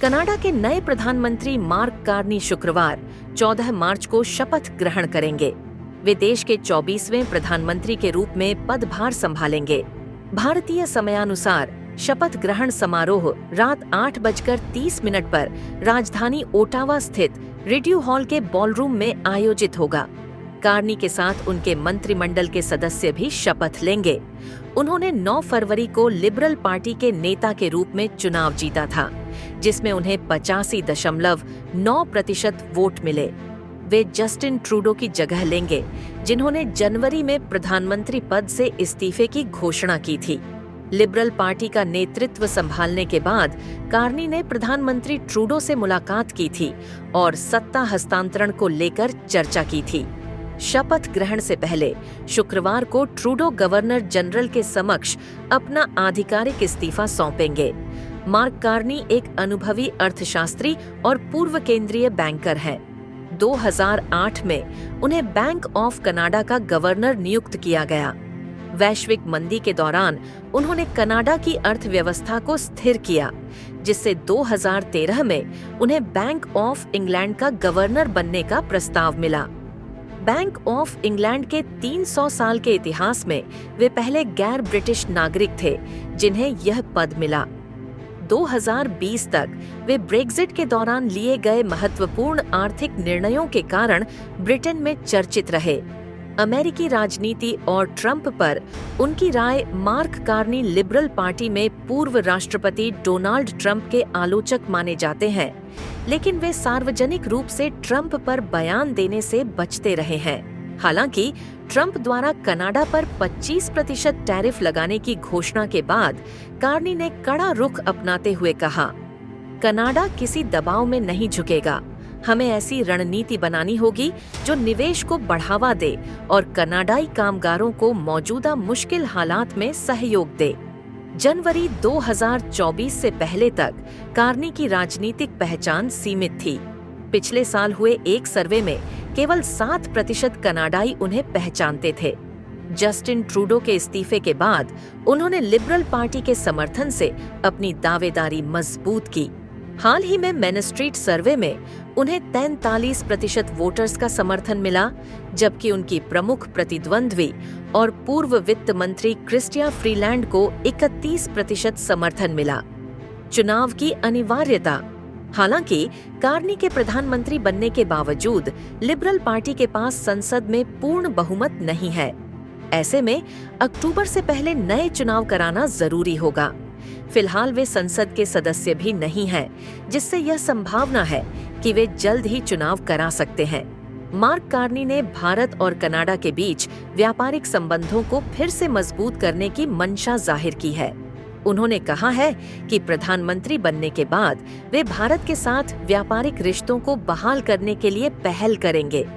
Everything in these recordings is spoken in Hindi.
कनाडा के नए प्रधानमंत्री मार्क कार्नी शुक्रवार 14 मार्च को शपथ ग्रहण करेंगे। वे देश के 24वें प्रधानमंत्री के रूप में पदभार संभालेंगे। भारतीय समयानुसार शपथ ग्रहण समारोह रात 8:30 पर राजधानी ओटावा स्थित रिड्यू हॉल के बॉलरूम में आयोजित होगा। कार्नी के साथ उनके मंत्रिमंडल के सदस्य भी शपथ लेंगे। उन्होंने 9 फरवरी को लिबरल पार्टी के नेता के रूप में चुनाव जीता था, जिसमें उन्हें 85.9% वोट मिले। वे जस्टिन ट्रूडो की जगह लेंगे, जिन्होंने जनवरी में प्रधानमंत्री पद से इस्तीफे की घोषणा की थी। लिबरल पार्टी का नेतृत्व संभालने के बाद कार्नी ने प्रधानमंत्री ट्रूडो से मुलाकात की थी और सत्ता हस्तांतरण को लेकर चर्चा की थी। शपथ ग्रहण से पहले शुक्रवार को ट्रूडो गवर्नर जनरल के समक्ष अपना आधिकारिक इस्तीफा सौंपेंगे। मार्क कार्नी एक अनुभवी अर्थशास्त्री और पूर्व केंद्रीय बैंकर हैं। 2008 में उन्हें बैंक ऑफ कनाडा का गवर्नर नियुक्त किया गया। वैश्विक मंदी के दौरान उन्होंने कनाडा की अर्थव्यवस्था को स्थिर किया, जिससे 2013 में उन्हें बैंक ऑफ इंग्लैंड का गवर्नर बनने का प्रस्ताव मिला। बैंक ऑफ इंग्लैंड के 300 साल के इतिहास में वे पहले गैर ब्रिटिश नागरिक थे जिन्हें यह पद मिला। 2020 तक वे ब्रेक्जिट के दौरान लिए गए महत्वपूर्ण आर्थिक निर्णयों के कारण ब्रिटेन में चर्चित रहे। अमेरिकी राजनीति और ट्रंप पर उनकी राय मार्क कार्नी लिबरल पार्टी में पूर्व राष्ट्रपति डोनाल्ड ट्रंप के आलोचक माने जाते हैं, लेकिन वे सार्वजनिक रूप से ट्रंप पर बयान देने से बचते रहे हैं। हालांकि ट्रंप द्वारा कनाडा पर 25% टैरिफ लगाने की घोषणा के बाद कार्नी ने कड़ा रुख अपनाते हुए कहा, कनाडा किसी दबाव में नहीं झुकेगा। हमें ऐसी रणनीति बनानी होगी जो निवेश को बढ़ावा दे और कनाडाई कामगारों को मौजूदा मुश्किल हालात में सहयोग दे। जनवरी 2024 से पहले तक कार्नी की राजनीतिक पहचान सीमित थी। पिछले साल हुए एक सर्वे में केवल 7% कनाडाई उन्हें पहचानते थे। जस्टिन ट्रूडो के इस्तीफे के बाद उन्होंने लिबरल पार्टी के समर्थन से अपनी दावेदारी मजबूत की। हाल ही में मेन स्ट्रीट सर्वे में उन्हें 43% वोटर्स का समर्थन मिला, जबकि उनकी प्रमुख प्रतिद्वंद्वी और पूर्व वित्त मंत्री क्रिस्टिया फ्रीलैंड को 31% समर्थन मिला। चुनाव की अनिवार्यता। हालांकि कार्नी के प्रधानमंत्री बनने के बावजूद लिबरल पार्टी के पास संसद में पूर्ण बहुमत नहीं है। ऐसे में अक्टूबर से पहले नए चुनाव कराना जरूरी होगा। फिलहाल वे संसद के सदस्य भी नहीं हैं, जिससे यह संभावना है कि वे जल्द ही चुनाव करा सकते हैं। मार्क कार्नी ने भारत और कनाडा के बीच व्यापारिक संबंधों को फिर से मजबूत करने की मंशा जाहिर की है। उन्होंने कहा है कि प्रधानमंत्री बनने के बाद वे भारत के साथ व्यापारिक रिश्तों को बहाल करने के लिए पहल करेंगे।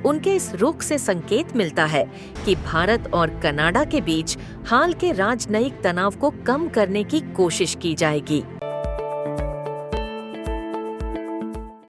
उनके इस रुख से संकेत मिलता है कि भारत और कनाडा के बीच हाल के राजनयिक तनाव को कम करने की कोशिश की जाएगी।